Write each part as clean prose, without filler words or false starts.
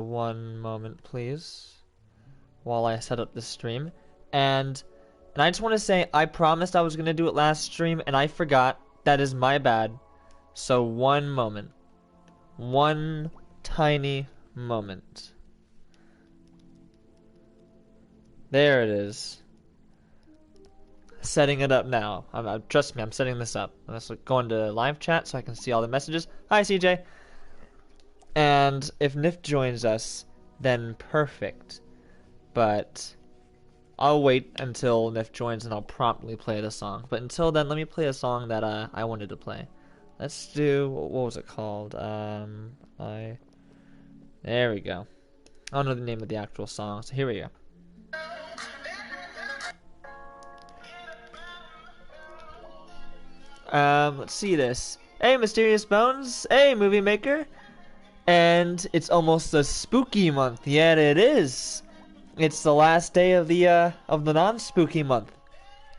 One moment, please, while I set up the stream. And I just want to say, I promised I was going to do it last stream, and I forgot. That is my bad. So one moment. One tiny moment. There it is. Setting it up now. Trust me, I'm setting this up. Let's go into live chat so I can see all the messages. Hi, CJ. And if Nif joins us, then perfect. But I'll wait until Nif joins and I'll promptly play the song. But until then, let me play a song that I wanted to play. Let's do, what was it called? There we go. I don't know the name of the actual song, so here we go. Let's see this. Hey, Mysterious Bones. Hey, Movie Maker. And it's almost the spooky month. Yet it is. It's the last day of the non-spooky month.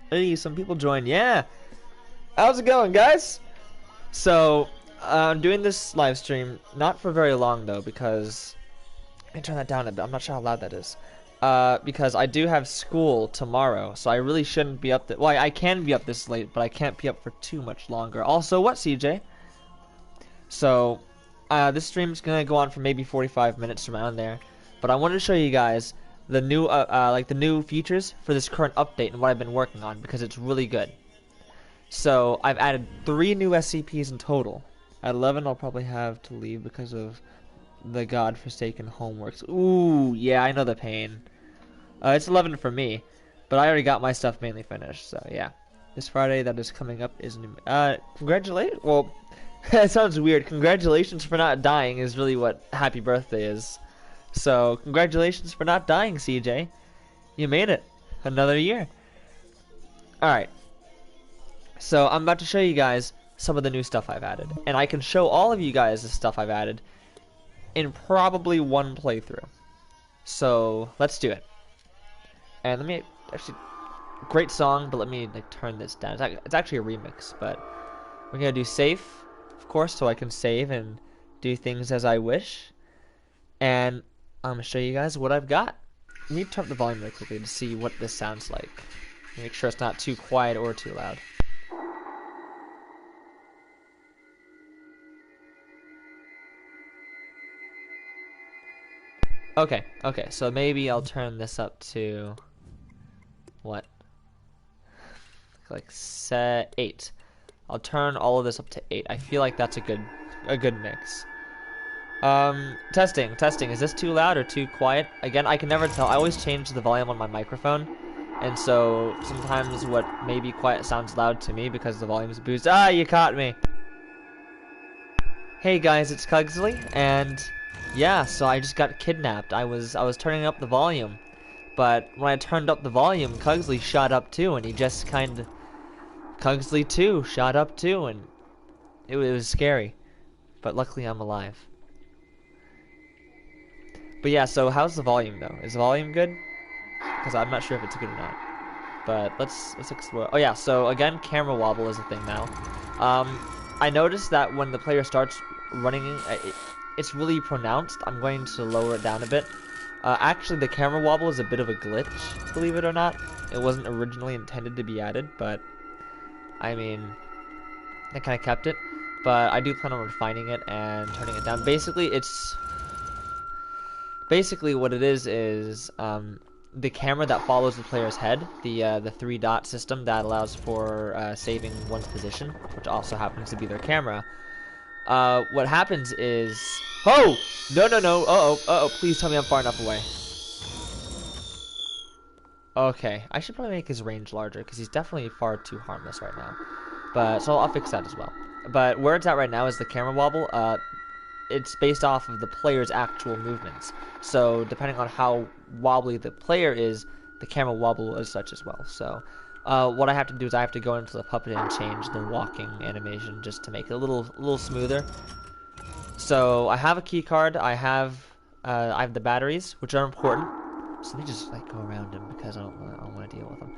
Hey, some people joined. Yeah. How's it going, guys? So, I'm doing this live stream, not for very long though, because let me turn that down a bit. I'm not sure how loud that is. Because I do have school tomorrow, so I really shouldn't be up. Well, I can be up this late, but I can't be up for too much longer. Also, what, CJ? So, this stream is gonna go on for maybe 45 minutes around there, but I wanted to show you guys the new, like the new features for this current update and what I've been working on because it's really good. So, I've added 3 new SCPs in total. At 11, I'll probably have to leave because of the godforsaken homeworks. Ooh, yeah, I know the pain. It's 11 for me, but I already got my stuff mainly finished, so yeah. This Friday that is coming up is new. Congratulate? Well, that sounds weird. Congratulations for not dying is really what happy birthday is. So, congratulations for not dying, CJ. You made it. Another year. Alright. So, I'm about to show you guys some of the new stuff I've added. And I can show all of you guys the stuff I've added in probably one playthrough. So, let's do it. And let me actually, great song, but let me like turn this down. It's actually a remix, but we're gonna do safe, of course, so I can save and do things as I wish. And I'm gonna show you guys what I've got. Let me turn up the volume really quickly to see what this sounds like. Make sure it's not too quiet or too loud. Okay, so maybe I'll turn this up to what? Like 8. I'll turn all of this up to 8. I feel like that's a good mix. Testing. Is this too loud or too quiet? Again, I can never tell. I always change the volume on my microphone, and so sometimes what may be quiet sounds loud to me because the volume is boosted. Ah, you caught me. Hey guys, it's Cugsly, and yeah, so I just got kidnapped. I was turning up the volume, but when I turned up the volume, Cugsly shot up too, and he just Cugsly 2 shot up too, and it was scary. But luckily I'm alive. But yeah, so how's the volume though? Is the volume good? Because I'm not sure if it's good or not. But let's explore. Oh yeah, so again, camera wobble is a thing now. I noticed that when the player starts running, it's really pronounced. I'm going to lower it down a bit. Actually, the camera wobble is a bit of a glitch, believe it or not. It wasn't originally intended to be added, but I mean, I kind of kept it. But I do plan on refining it and turning it down. Basically, what it is the camera that follows the player's head, the 3-dot system that allows for saving one's position, which also happens to be their camera. What happens is, oh no, please tell me I'm far enough away. Okay, I should probably make his range larger because he's definitely far too harmless right now. But so I'll fix that as well. But where it's at right now is the camera wobble. It's based off of the player's actual movements. So depending on how wobbly the player is, the camera wobble is such as well. So what I have to do is I have to go into the puppet and change the walking animation just to make it a little smoother. So I have a key card. I have the batteries, which are important. So let me just like go around him because I don't want to deal with him.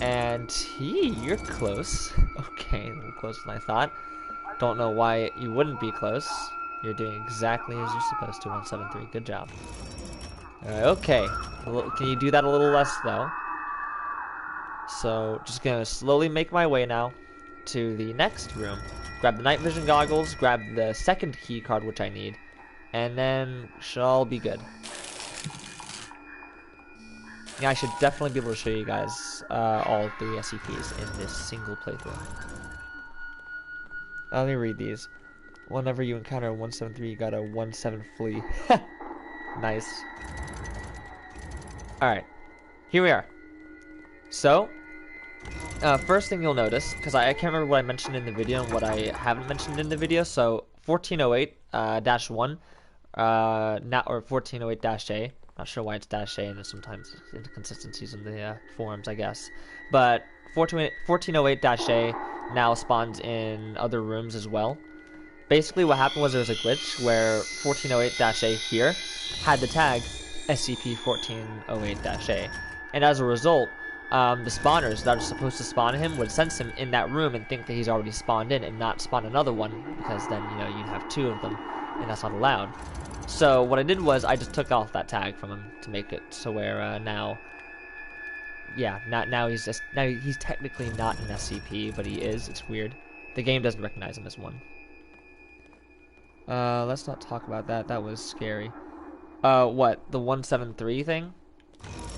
And you're close. Okay, a little closer than I thought. Don't know why you wouldn't be close. You're doing exactly as you're supposed to, 173. Good job. Okay. Can you do that a little less, though? So, just gonna slowly make my way now to the next room. Grab the night vision goggles, grab the second key card, which I need, and then shall be good. Yeah, I should definitely be able to show you guys all 3 SCPs in this single playthrough. Let me read these. Whenever you encounter a 173, you gotta 17 flee. Nice. Alright, here we are. So, first thing you'll notice, because I can't remember what I mentioned in the video and what I haven't mentioned in the video, so 1408-1, now, or 1408-A, not sure why it's -A, and there's sometimes inconsistencies in the forums, I guess. But 1408-A now spawns in other rooms as well. Basically, what happened was there was a glitch where 1408-A here had the tag SCP-1408-A, and as a result, the spawners that are supposed to spawn him would sense him in that room and think that he's already spawned in and not spawn another one, because then, you know, you'd have 2 of them, and that's not allowed. So what I did was I just took off that tag from him to make it so where now, yeah, now he's technically not an SCP, but he is. It's weird. The game doesn't recognize him as one. Let's not talk about that. That was scary. What? The 173 thing?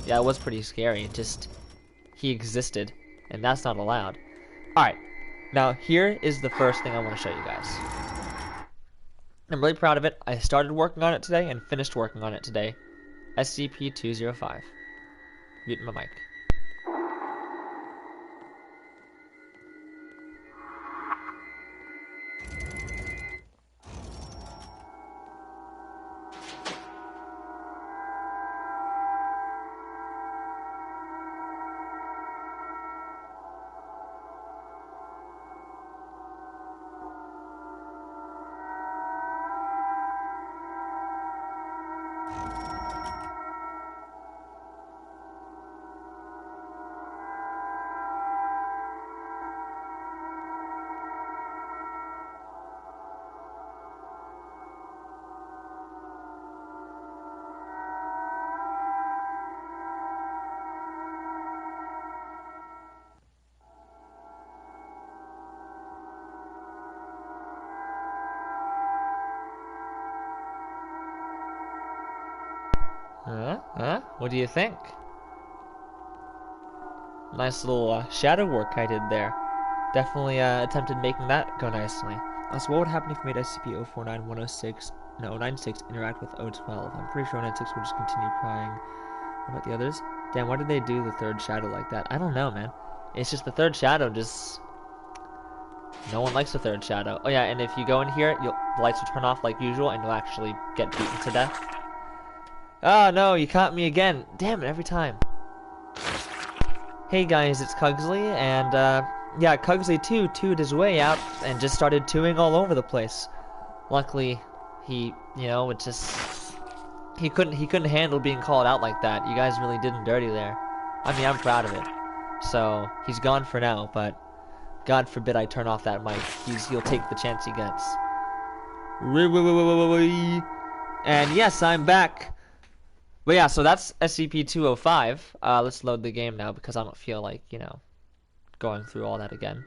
Yeah, it was pretty scary. It just, he existed, and that's not allowed. Alright, now here is the first thing I want to show you guys. I'm really proud of it. I started working on it today and finished working on it today. SCP-205. Mute my mic. What do you think? Nice little shadow work I did there. Definitely attempted making that go nicely. So what would happen if we made SCP-049-106, no, 096 interact with 012? I'm pretty sure 096 will just continue prying. What about the others? Damn, why did they do the third shadow like that? I don't know, man. It's just the third shadow just... No one likes the third shadow. Oh yeah, and if you go in here, the lights will turn off like usual, and you'll actually get beaten to death. Oh no, you caught me again. Damn it, every time. Hey guys, it's Cugsly, and yeah, Cugsly too tooed his way out and just started tooing all over the place. Luckily, he, you know, it just... He couldn't handle being called out like that. You guys really did him dirty there. I mean, I'm proud of it. So, he's gone for now, but God forbid I turn off that mic. He'll take the chance he gets. And yes, I'm back. But yeah, so that's SCP-205. Let's load the game now because I don't feel like, you know, going through all that again.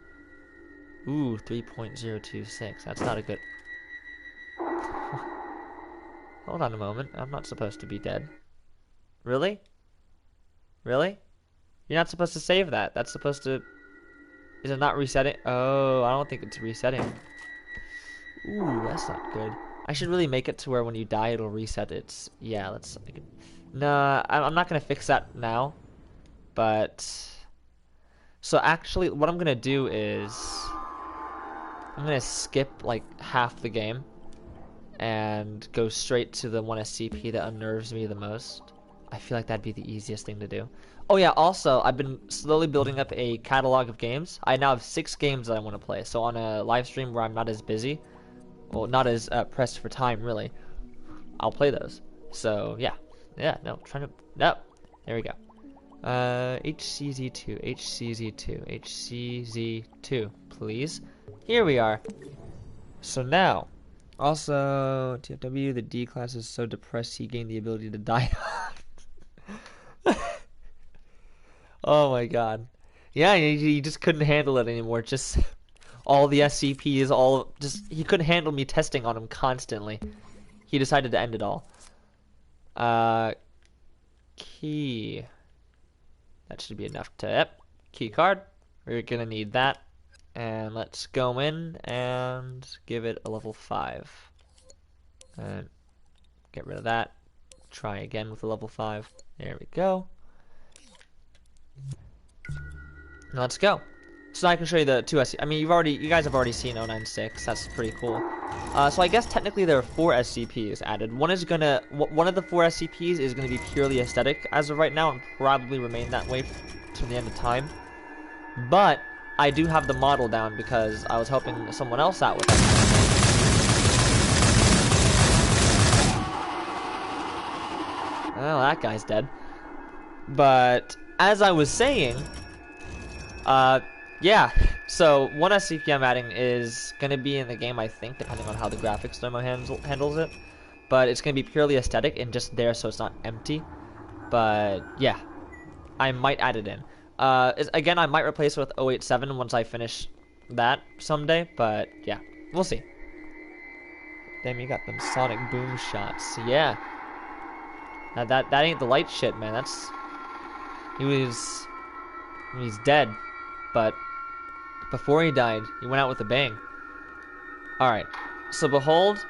Ooh, 3.026. That's not a good... Hold on a moment. I'm not supposed to be dead. Really? Really? You're not supposed to save that. That's supposed to... Is it not resetting? Oh, I don't think it's resetting. Ooh, that's not good. I should really make it to where when you die, it'll reset it. Yeah, let's... Nah, I'm not going to fix that now. But... So actually, what I'm going to do is... I'm going to skip, like, half the game. And go straight to the one SCP that unnerves me the most. I feel like that'd be the easiest thing to do. Oh yeah, also, I've been slowly building up a catalog of games. I now have 6 games that I want to play. So on a live stream where I'm not as busy, well, not as pressed for time, really, I'll play those. So, yeah. Yeah, no, no. There we go. HCZ2, HCZ2, HCZ2, please. Here we are. So now, Also, TFW, the D class is so depressed he gained the ability to die. Oh my god. Yeah, he just couldn't handle it anymore. Just all the SCPs, he couldn't handle me testing on him constantly. He decided to end it all. Key. That should be enough to, yep. Key card. We're gonna need that. And let's go in and give it a level 5. And get rid of that. Try again with a level 5. There we go. Now let's go. So I can show you the 2 SCPs. I mean, you guys have already seen 096. That's pretty cool. So I guess technically there are 4 SCPs added. One of the 4 SCPs is gonna be purely aesthetic as of right now, and probably remain that way to the end of time. But I do have the model down because I was helping someone else out with it. Well, that guy's dead. But as I was saying, yeah, so one SCP I'm adding is going to be in the game, I think, depending on how the graphics demo handles it. But it's going to be purely aesthetic and just there so it's not empty. But yeah, I might add it in. Again, I might replace it with 087 once I finish that someday, but yeah, we'll see. Damn, you got them sonic boom shots. Yeah. Now that ain't the light shit, man. He's dead, but before he died, he went out with a bang. Alright, so behold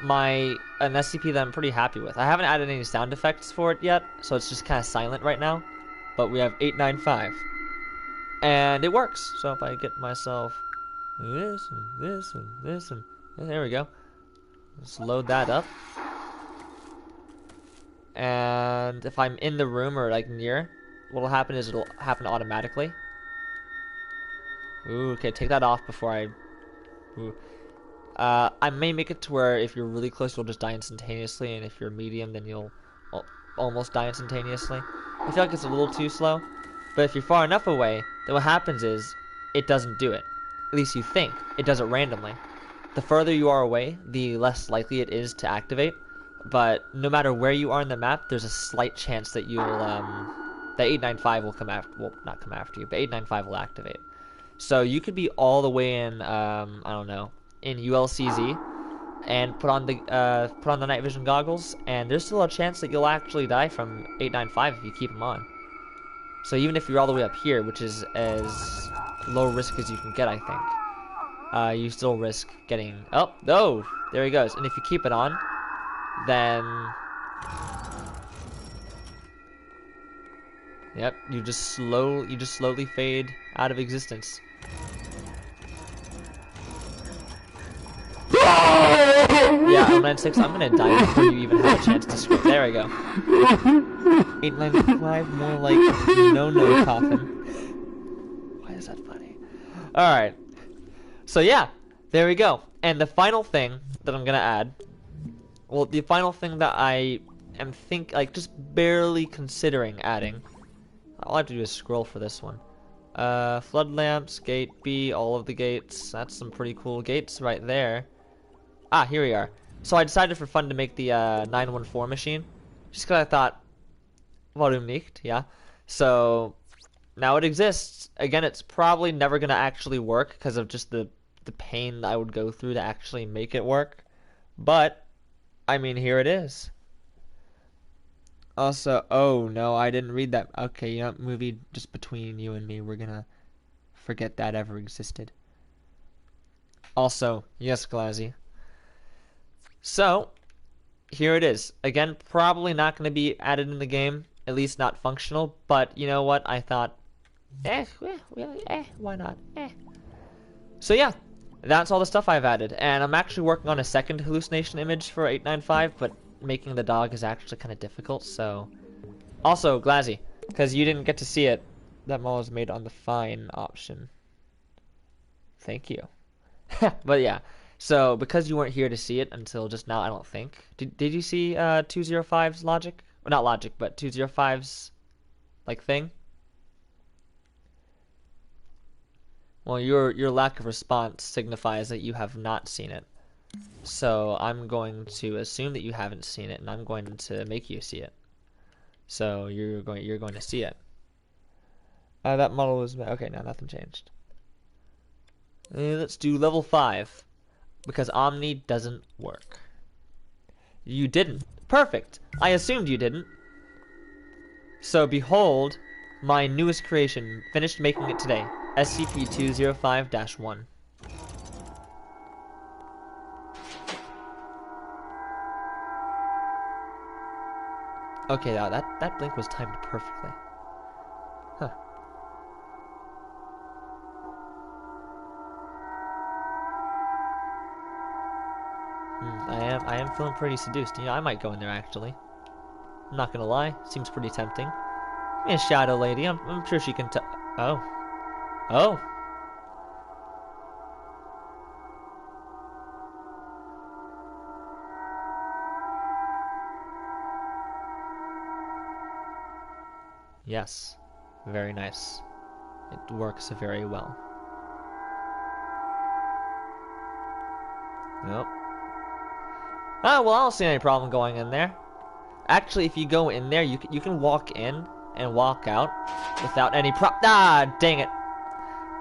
an SCP that I'm pretty happy with. I haven't added any sound effects for it yet, so it's just kind of silent right now. But we have 895. And it works. So if I get myself this and this and this and there we go. Let's load that up. And if I'm in the room or like near, what'll happen is it'll happen automatically. Ooh, okay, take that off before I... Ooh. I may make it to where if you're really close, you'll just die instantaneously, and if you're medium, then you'll almost die instantaneously. I feel like it's a little too slow, but if you're far enough away, then what happens is it doesn't do it. At least you think. It does it randomly. The further you are away, the less likely it is to activate, but no matter where you are in the map, there's a slight chance that you'll, that 895 will come after, well, not come after you, but 895 will activate. So you could be all the way in, I don't know, in ULCZ, and put on the night vision goggles, and there's still a chance that you'll actually die from 895 if you keep them on. So even if you're all the way up here, which is as low risk as you can get, I think, you still risk getting... Oh, no! There he goes. And if you keep it on, then... Yep, you just slowly fade out of existence. Yeah, 096, I'm gonna die before you even have a chance to scream. There we go. 895, more like no coffin. Why is that funny? Alright. So yeah, there we go. And the final thing that I'm gonna add, well, the final thing that I am just barely considering adding. All I have to do is scroll for this one. Flood lamps, gate B, all of the gates. That's some pretty cool gates right there. Ah, here we are. So I decided for fun to make the 914 machine. Just because I thought, warum nicht, yeah. So now it exists. Again, it's probably never going to actually work because of just the pain that I would go through to actually make it work. But, I mean, here it is. Also, oh no, I didn't read that. Okay, you know, movie just between you and me, we're going to forget that ever existed. Also, yes, Glazzy. So, here it is. Again, probably not going to be added in the game, at least not functional, but you know what? I thought, why not? So yeah, that's all the stuff I've added, and I'm actually working on a second hallucination image for 895, but making the dog is actually kind of difficult, so... Also, Glazzy, because you didn't get to see it, that model was made on the fine option. Thank you. But yeah. So, because you weren't here to see it until just now, I don't think. Did you see 205's logic? Well, not logic, but 205's, like, thing? Well, your lack of response signifies that you have not seen it. So I'm going to assume that you haven't seen it, and I'm going to make you see it. So you're going to see it. That model was okay. Now nothing changed. Let's do level 5 because Omni doesn't work. You didn't. Perfect. I assumed you didn't. So behold, my newest creation. Finished making it today. SCP-205-1. Okay, now that blink was timed perfectly. Huh. I am feeling pretty seduced. You know, I might go in there actually. I'm not gonna lie, seems pretty tempting. Give me a shadow lady. I'm sure she can tell. Oh. Oh. Yes. Very nice. It works very well. Nope. Ah, well, I don't see any problem going in there. Actually, if you go in there, you can walk in and walk out without any Ah, dang it.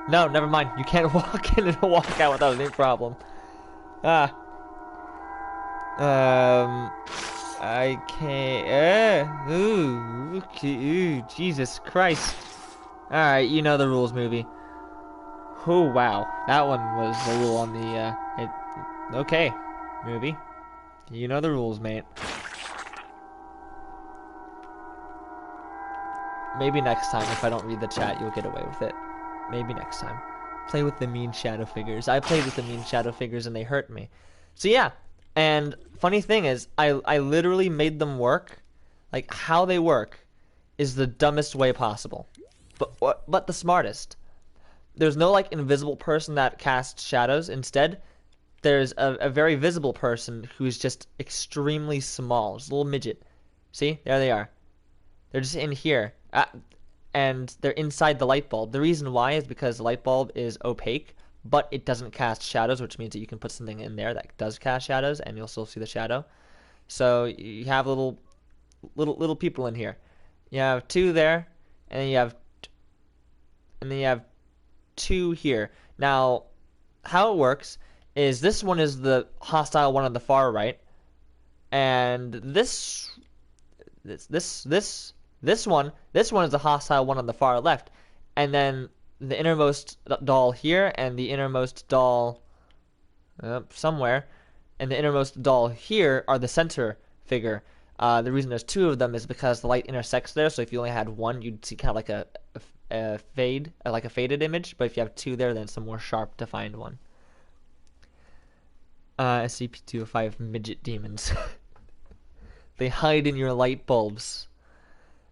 No, never mind. You can't walk in and walk out without any problem. Ah. I can't. Ooh, Jesus Christ. Alright, you know the rules, movie. Oh, wow. That one was a little on the, okay, movie. You know the rules, mate. Maybe next time, if I don't read the chat, you'll get away with it. Maybe next time. Play with the mean shadow figures. I played with the mean shadow figures and they hurt me. So yeah, and funny thing is, I literally made them work. Like, how they work is the dumbest way possible. But the smartest. There's no, like, invisible person that casts shadows. Instead, there's a very visible person who's just extremely small. Just a little midget. See? There they are. They're just in here. And they're inside the light bulb. The reason why is because the light bulb is opaque, but it doesn't cast shadows, which means that you can put something in there that does cast shadows, and you'll still see the shadow. So you have little people in here. You have 2 there, and then you have 2 here. Now, how it works is this one is the hostile one on the far right, and this one is the hostile one on the far left, and then the innermost doll here and the innermost doll somewhere, and the innermost doll here are the center figure. The reason there's 2 of them is because the light intersects there. So if you only had one, you'd see kind of like a fade, like a faded image. But if you have 2 there, then it's a more sharp, defined one. SCP-205 midget demons. They hide in your light bulbs.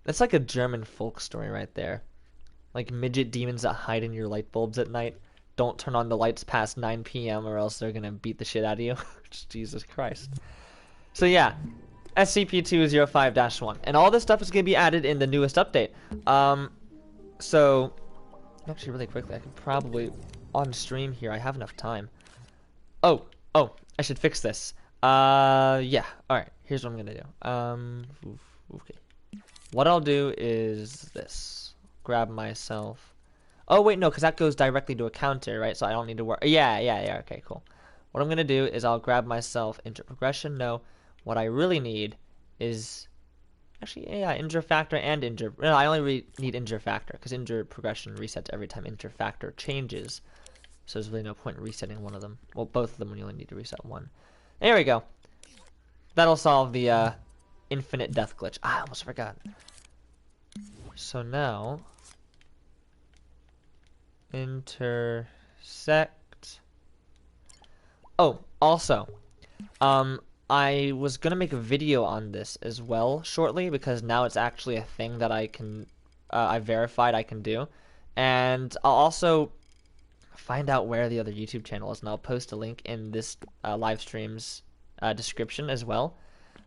That's like a German folk story right there. Like midget demons that hide in your light bulbs at night. Don't turn on the lights past 9 p.m. or else they're gonna beat the shit out of you. Jesus Christ. So yeah, SCP-205-1. And all this stuff is gonna be added in the newest update. So actually really quickly, I could probably on stream here, I have enough time. Oh, I should fix this. Yeah, alright, here's what I'm gonna do. Okay. What I'll do is this. Grab myself. Oh, wait, no, because that goes directly to a counter, right? So I don't need to worry. Yeah, okay, cool. What I'm going to do is I'll grab myself interprogression. No, what I really need is... Actually, yeah, injure factor and injure... No, I only need injure factor, because injure progression resets every time injure factor changes. So there's really no point in resetting one of them. Well, both of them when you only need to reset one. There we go. That'll solve the infinite death glitch. I almost forgot. So now... intersect. Oh, also, I was gonna make a video on this as well shortly because now it's actually a thing that I can, I verified I can do, and I'll also find out where the other YouTube channel is, and I'll post a link in this live stream's description as well.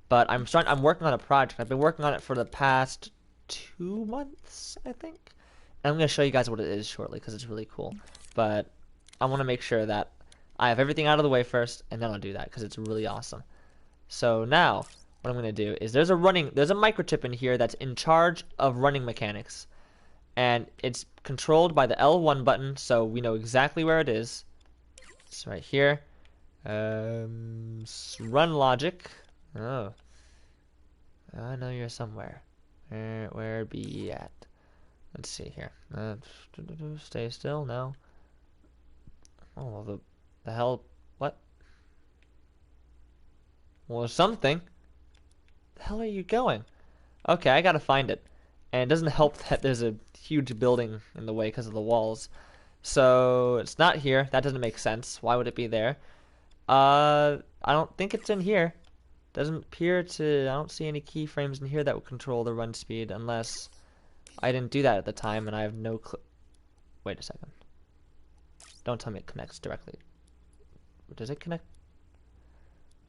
But I'm working on a project. I've been working on it for the past 2 months, I think. I'm going to show you guys what it is shortly because it's really cool. But I want to make sure that I have everything out of the way first, and then I'll do that because it's really awesome. So now, what I'm going to do is there's a microchip in here that's in charge of running mechanics. And it's controlled by the L1 button, so we know exactly where it is. It's right here. Run logic. Oh. I know you're somewhere. Where be ye at? Let's see here. Stay still, no. Oh, the hell? What? Well, something. The hell are you going? Okay, I gotta find it. And it doesn't help that there's a huge building in the way because of the walls. So, it's not here. That doesn't make sense. Why would it be there? I don't think it's in here. Doesn't appear to... I don't see any keyframes in here that would control the run speed unless I didn't do that at the time and I have no clue. Wait a second. Don't tell me it connects directly. Does it connect?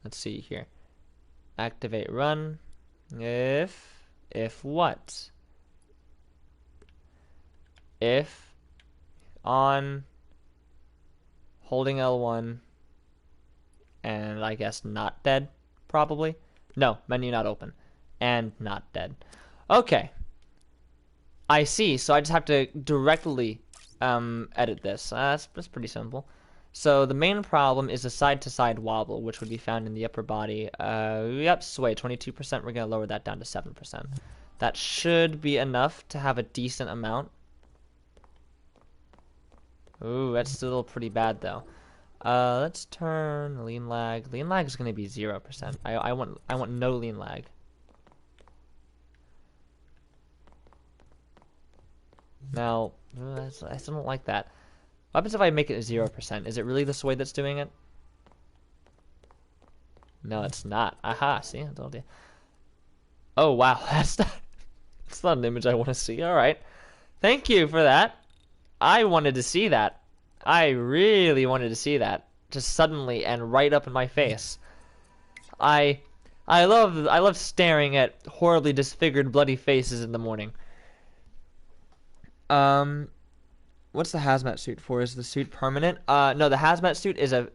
Let's see here. Activate run. If what? If on holding L1 and I guess not dead, probably. No, menu not open and not dead. Okay. I see. So I just have to directly edit this. That's pretty simple. So the main problem is the side-to-side wobble, which would be found in the upper body. Yep, sway 22%. We're going to lower that down to 7%. That should be enough to have a decent amount. Ooh, that's still pretty bad though. Let's turn lean lag. Lean lag is going to be 0%. I want no lean lag. Now, I still don't like that. What happens if I make it 0%? Is it really the sway that's doing it? No, it's not. Aha, see? I told you. Oh, wow. That's not an image I want to see. Alright. Thank you for that. I wanted to see that. I really wanted to see that. Just suddenly and right up in my face. I love staring at horribly disfigured bloody faces in the morning. What's the hazmat suit for? Is the suit permanent? No, the hazmat suit is a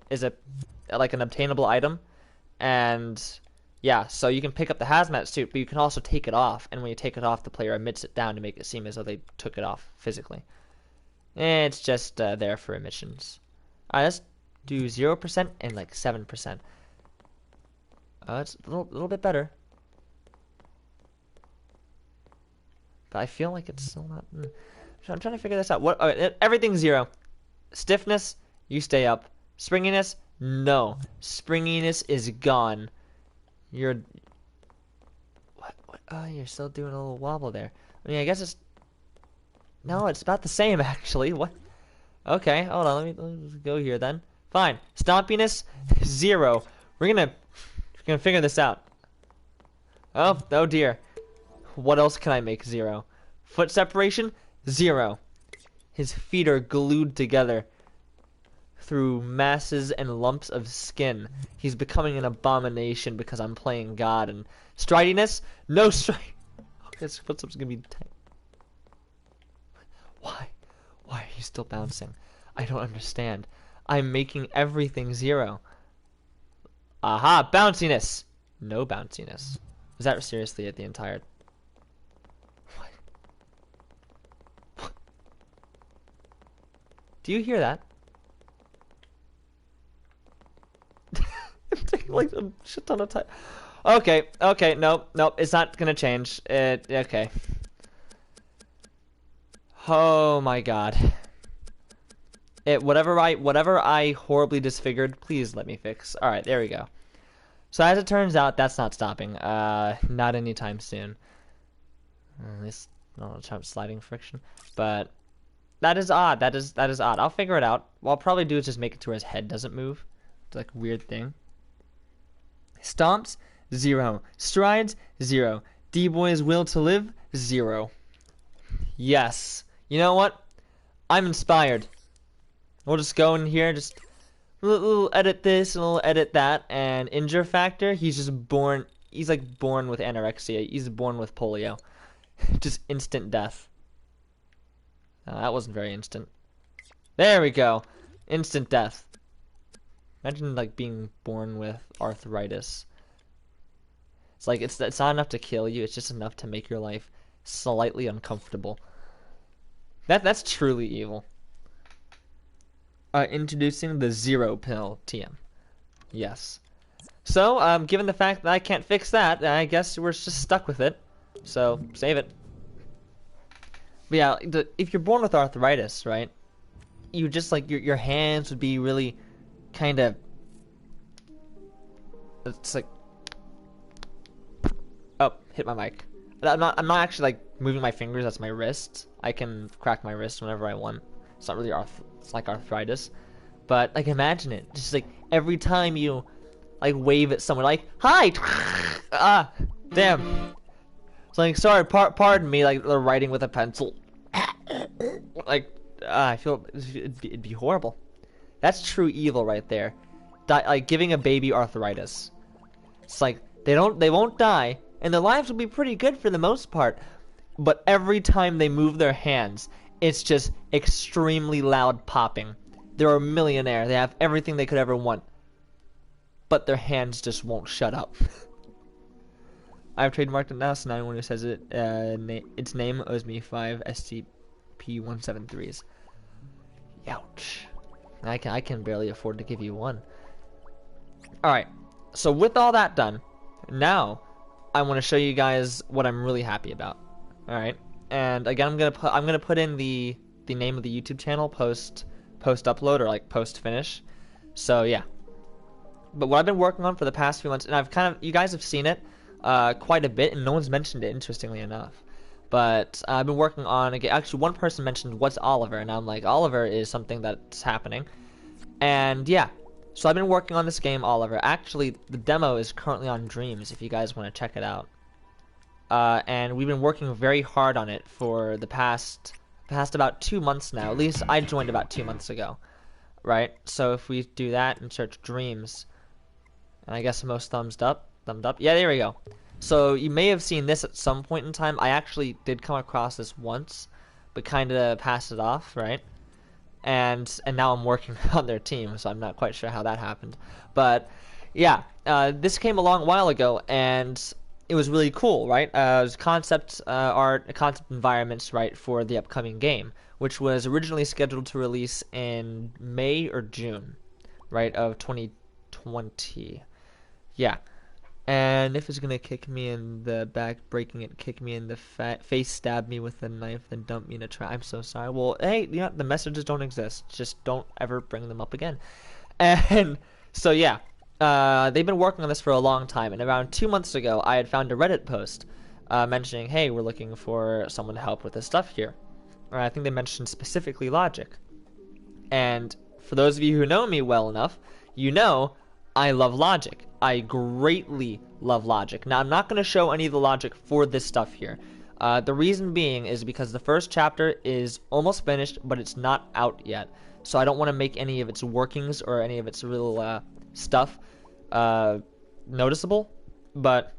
like an obtainable item, and yeah, so you can pick up the hazmat suit, but you can also take it off, and when you take it off, the player emits it down to make it seem as though they took it off physically. It's just there for emissions. Alright, let's do 0% and like 7%. It's a little bit better, but I feel like it's still not. I'm trying to figure this out. What? Everything's 0. Stiffness, you stay up. Springiness, no. Springiness is gone. You're. What? Oh, you're still doing a little wobble there. I mean, I guess it's. No, it's about the same actually. What? Okay, hold on. Let me go here then. Fine. Stompiness, 0. We're gonna figure this out. Oh dear. What else can I make 0? Foot separation, 0. His feet are glued together through masses and lumps of skin. He's becoming an abomination because I'm playing God. And stridiness, no stride. Okay, his footsteps gonna be tight. Why? Why are you still bouncing? I don't understand. I'm making everything 0. Aha, bounciness. No bounciness. Is that seriously the entire? Do you hear that? It's taking like a shit ton of time. Okay, nope, it's not gonna change. Okay. Oh my god. Whatever I horribly disfigured, please let me fix. Alright, there we go. So as it turns out, that's not stopping. Not anytime soon. At least, not a sliding friction. But that is odd. That is odd. I'll figure it out. What I'll probably do is just make it to where his head doesn't move. It's like a weird thing. Stomps, 0. Strides, 0. D-Boy's will to live, 0. Yes. You know what? I'm inspired. We'll just go in here, just a little edit this, and a little edit that, and injure factor, he's just born, he's like born with anorexia. He's born with polio. Just instant death. That wasn't very instant. There we go. Instant death. Imagine like being born with arthritis. It's like it's not enough to kill you. It's just enough to make your life slightly uncomfortable. That's truly evil. Introducing the zero pill TM. Yes. So, given the fact that I can't fix that, I guess we're just stuck with it. So, save it. But yeah, if you're born with arthritis, right? You just like your hands would be really kind of. It's like. Oh, hit my mic. I'm not actually like moving my fingers. That's my wrist. I can crack my wrist whenever I want. It's not really it's like arthritis, but like imagine it. Just like every time you like wave at someone, like hi, ah, damn. It's like sorry, pardon me. Like they're writing with a pencil. Like I feel it'd be horrible. That's true evil right there. Like giving a baby arthritis. It's like they won't die. And their lives will be pretty good for the most part. But every time they move their hands, it's just extremely loud popping. They're a millionaire. They have everything they could ever want. But their hands just won't shut up. I've trademarked it now, so now anyone who says it, its name owes me 5 SCP-173s. Ouch. I can barely afford to give you one. Alright, so with all that done, now I want to show you guys what I'm really happy about. All right, and again, I'm gonna put in the name of the YouTube channel post upload or like post finish. So yeah, but what I've been working on for the past few months, and you guys have seen it quite a bit, and no one's mentioned it, interestingly enough. But I've been working on actually one person mentioned what's Oliver, and I'm like Oliver is something that's happening, and yeah. So I've been working on this game, Oliver. Actually, the demo is currently on Dreams, if you guys want to check it out. And we've been working very hard on it for the past about 2 months now. At least I joined about 2 months ago, right? So if we do that and search Dreams, and I guess most thumbed up. Yeah, there we go. So you may have seen this at some point in time. I actually did come across this once, but kind of passed it off, right? And now I'm working on their team, so I'm not quite sure how that happened. But yeah, this came a long while ago, and it was really cool, right? It was concept art, concept environments, right, for the upcoming game, which was originally scheduled to release in May or June, right, of 2020. Yeah. And if it's gonna kick me in the back, breaking it, kick me in the face, stab me with a knife, then dump me in a trap. I'm so sorry. Well, hey, you know, the messages don't exist. Just don't ever bring them up again. And so yeah, they've been working on this for a long time. And around 2 months ago, I had found a Reddit post mentioning, hey, we're looking for someone to help with this stuff here. Or I think they mentioned specifically logic. And for those of you who know me well enough, you know I love logic. I greatly love logic. Now, I'm not going to show any of the logic for this stuff here. The reason being is because the first chapter is almost finished, but it's not out yet. So I don't want to make any of its workings or any of its real stuff noticeable. But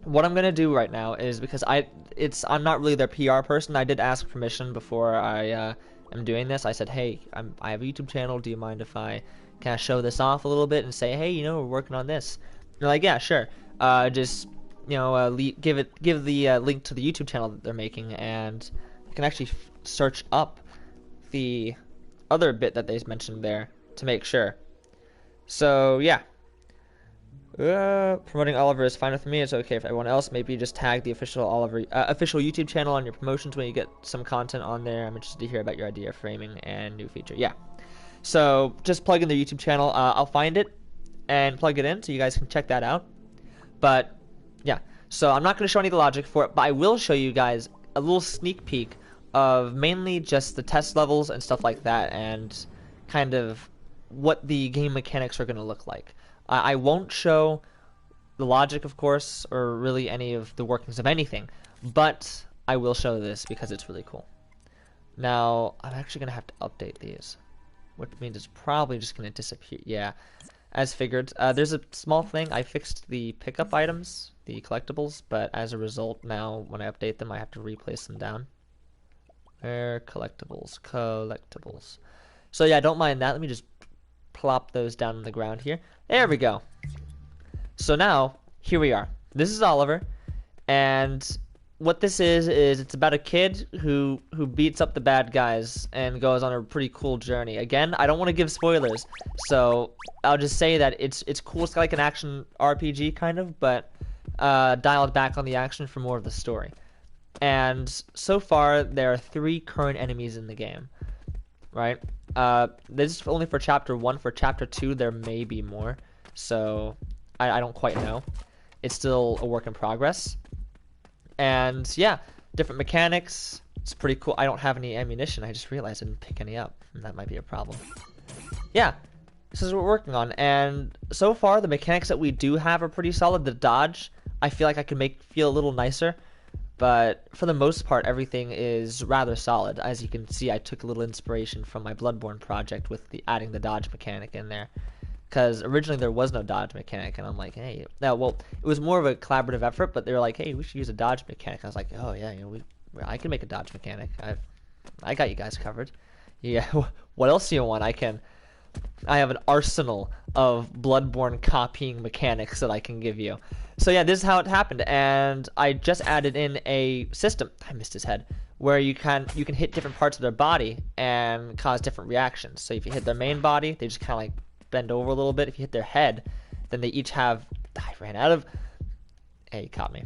what I'm going to do right now is, because I'm not really their PR person, I did ask permission before I am doing this. I said, hey, I have a YouTube channel. Do you mind if I kind of show this off a little bit and say, hey, you know, we're working on this? And they're like, yeah, sure. Just, you know, give the link to the YouTube channel that they're making, and you can actually search up the other bit that they mentioned there to make sure. So yeah, promoting Oliver is fine with me. It's okay for everyone else. Maybe just tag the official Oliver official YouTube channel on your promotions when you get some content on there. I'm interested to hear about your idea of framing and new feature. Yeah. So just plug in their YouTube channel. I'll find it and plug it in so you guys can check that out. But yeah, so I'm not going to show any of the logic for it, but I will show you guys a little sneak peek of mainly just the test levels and stuff like that, and kind of what the game mechanics are going to look like. I won't show the logic, of course, or really any of the workings of anything, but I will show this because it's really cool. Now, I'm actually going to have to update these, which means it's probably just going to disappear. Yeah, as figured. There's a small thing. I fixed the pickup items, the collectibles, but as a result, now when I update them, I have to replace them down. Collectibles. So yeah, don't mind that. Let me just plop those down on the ground here. There we go. So now, here we are. This is Oliver, and what this is it's about a kid who beats up the bad guys and goes on a pretty cool journey. Again, I don't want to give spoilers, so I'll just say that it's cool. It's like an action RPG kind of, but dialed back on the action for more of the story. And so far, there are 3 current enemies in the game, right? This is only for Chapter 1. For Chapter 2, there may be more, so I don't quite know. It's still a work in progress. And yeah, different mechanics. It's pretty cool. I don't have any ammunition. I just realized I didn't pick any up, and that might be a problem. Yeah, this is what we're working on. And so far, the mechanics that we do have are pretty solid. The dodge, I feel like I can feel a little nicer. But for the most part, everything is rather solid. As you can see, I took a little inspiration from my Bloodborne project with adding the dodge mechanic in there. Because originally there was no dodge mechanic, and I'm like, hey, well, it was more of a collaborative effort, but they were like, hey, we should use a dodge mechanic. I was like, oh yeah, I can make a dodge mechanic. I got you guys covered. Yeah, what else do you want? I have an arsenal of Bloodborne copying mechanics that I can give you. So yeah, this is how it happened, and I just added in a system. I missed his head. Where you can hit different parts of their body and cause different reactions. So if you hit their main body, they just kind of like bend over a little bit. If you hit their head, then they each have... I ran out of... Hey, you caught me.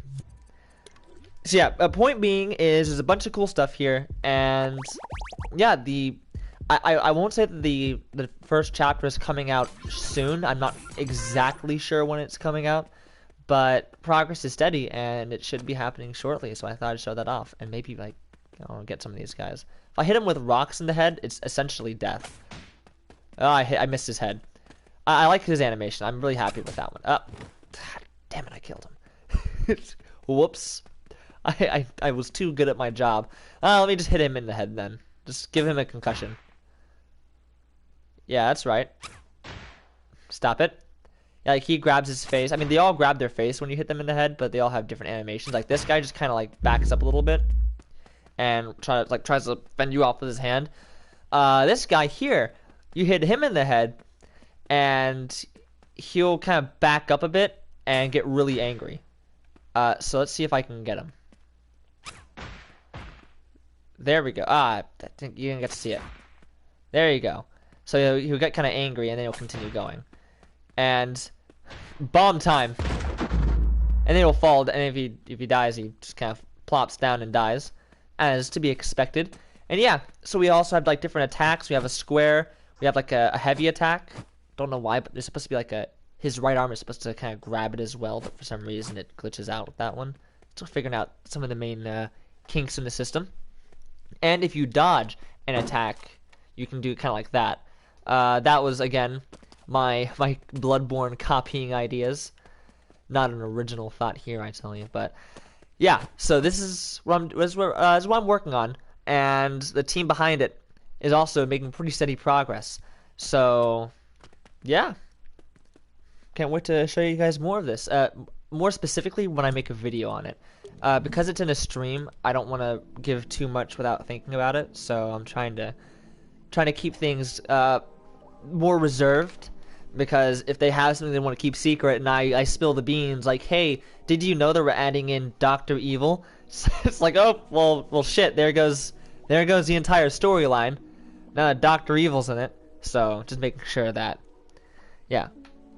So yeah, a point being is there's a bunch of cool stuff here, and yeah, I won't say that the first chapter is coming out soon. I'm not exactly sure when it's coming out, but progress is steady, and it should be happening shortly, so I thought I'd show that off, and maybe, like, get some of these guys. If I hit him with rocks in the head, it's essentially death. Oh, I missed his head. I like his animation. I'm really happy with that one. Damn it, I killed him. Whoops. I was too good at my job. Let me just hit him in the head then. Just give him a concussion. Yeah, that's right. Stop it. Yeah, like he grabs his face. I mean, they all grab their face when you hit them in the head, but they all have different animations. Like this guy just kind of like backs up a little bit and tries to fend you off with his hand. This guy here, you hit him in the head, and he'll kind of back up a bit and get really angry. So let's see if I can get him. There we go. I think you didn't get to see it. There you go. So he'll get kind of angry, and then he'll continue going. And bomb time. And then he'll fall, and if he dies, he just kind of plops down and dies, as to be expected. And yeah, so we also have like different attacks. We have a square. We have like a heavy attack. Don't know why, but there's supposed to be like his right arm is supposed to kind of grab it as well, but for some reason it glitches out with that one. Still figuring out some of the main kinks in the system. And if you dodge an attack, you can do kind of like that. That was, again, my Bloodborne copying ideas. Not an original thought here, I tell you. But yeah, so this is what I'm working on. And the team behind it is also making pretty steady progress. So yeah, can't wait to show you guys more of this. More specifically when I make a video on it. Because it's in a stream, I don't want to give too much without thinking about it. So I'm trying to keep things more reserved, because if they have something they want to keep secret and I spill the beans like, hey, did you know that we're adding in Dr. Evil? It's like, oh, well shit, there goes the entire storyline. Now that Dr. Evil's in it. So just making sure that, yeah.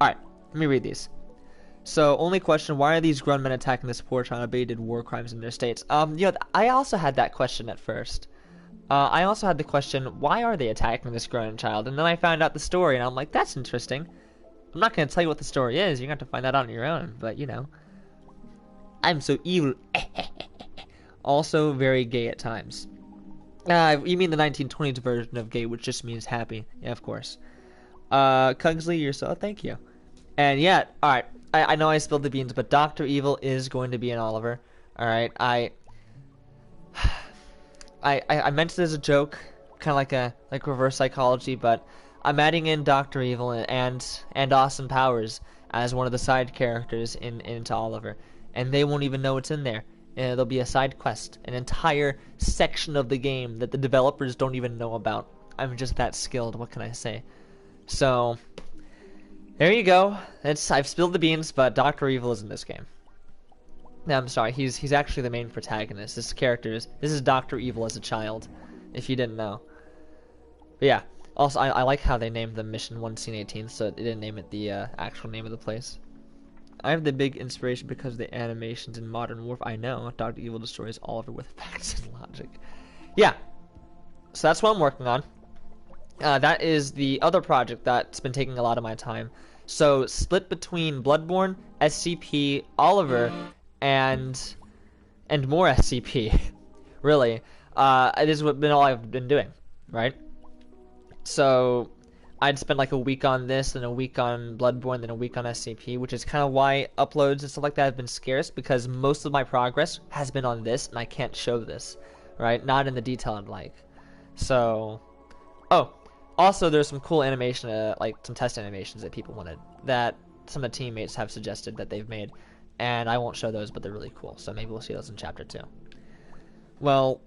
Alright, let me read these. So, only question, why are these grown men attacking this poor child abated war crimes in their states? I also had that question at first. I also had the question, why are they attacking this grown child? And then I found out the story, and I'm like, that's interesting. I'm not going to tell you what the story is. You're going to have to find that out on your own. But, you know, I'm so evil. Also very gay at times. You mean the 1920s version of gay, which just means happy. Yeah, of course. Cugsly, you're so... Thank you. And yeah, alright. I know I spilled the beans, but Dr. Evil is going to be an Oliver. Alright, I meant it as a joke, kind of like reverse psychology, but I'm adding in Dr. Evil and Austin Powers as one of the side characters into Oliver, and they won't even know it's in there. There'll be a side quest, an entire section of the game that the developers don't even know about. I'm just that skilled, what can I say? So There you go. I've spilled the beans, but Dr. Evil is in this game. No, I'm sorry. He's actually the main protagonist. This is Dr. Evil as a child, if you didn't know. But yeah. Also, I like how they named the mission 1 Scene 18, so it didn't name it the actual name of the place. I have the big inspiration because of the animations in Modern Warfare. I know, Dr. Evil destroys all of it with facts and logic. Yeah, so that's what I'm working on. That is the other project that's been taking a lot of my time. So, split between Bloodborne, SCP, Oliver, and more SCP. Really. This has been all I've been doing, right? So I'd spend like a week on this, then a week on Bloodborne, then a week on SCP, which is kind of why uploads and stuff like that have been scarce, because most of my progress has been on this, and I can't show this, right? Not in the detail I'd like. So, oh, also there's some cool animation, like some test animations that people wanted, that some of the teammates have suggested that they've made, and I won't show those, but they're really cool, so maybe we'll see those in Chapter 2. Well,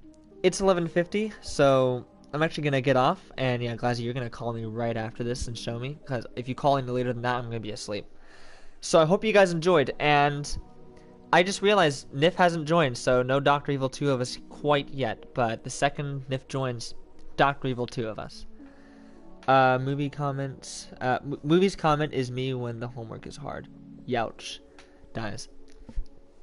it's 11:50, so I'm actually going to get off, and yeah, Glazzy, you're going to call me right after this and show me, because if you call me later than that, I'm going to be asleep. So I hope you guys enjoyed, and I just realized Nif hasn't joined, so no Dr. Evil 2 of us quite yet, but the second Nif joins, Dr. Evil 2 of us. Movie comments. Movie's comment is me when the homework is hard. Youch. Nice.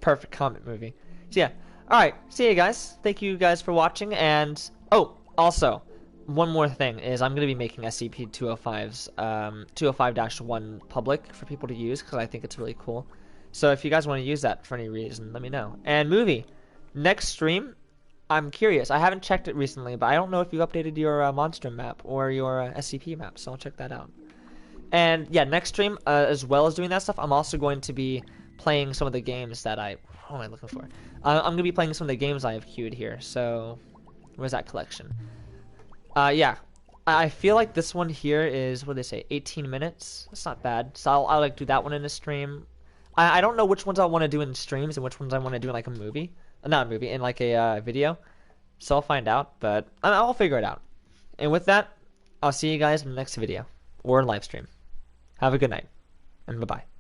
Perfect comment, movie. So yeah, alright, see you guys. Thank you guys for watching, and oh, also, one more thing is I'm going to be making SCP-205's 205-1 public for people to use because I think it's really cool. So if you guys want to use that for any reason, let me know. And movie, next stream, I'm curious. I haven't checked it recently, but I don't know if you updated your monster map or your SCP map, so I'll check that out. And yeah, next stream, as well as doing that stuff, I'm also going to be playing some of the games that what am I looking for? I'm going to be playing some of the games I have queued here, so where's that collection? Yeah, I feel like this one here is, what do they say, 18 minutes? That's not bad. So I'll like do that one in a stream. I don't know which ones I want to do in streams and which ones I want to do in like a movie. Not a movie, in like a video. So I'll find out, but I'll figure it out. And with that, I'll see you guys in the next video or live stream. Have a good night, and bye-bye.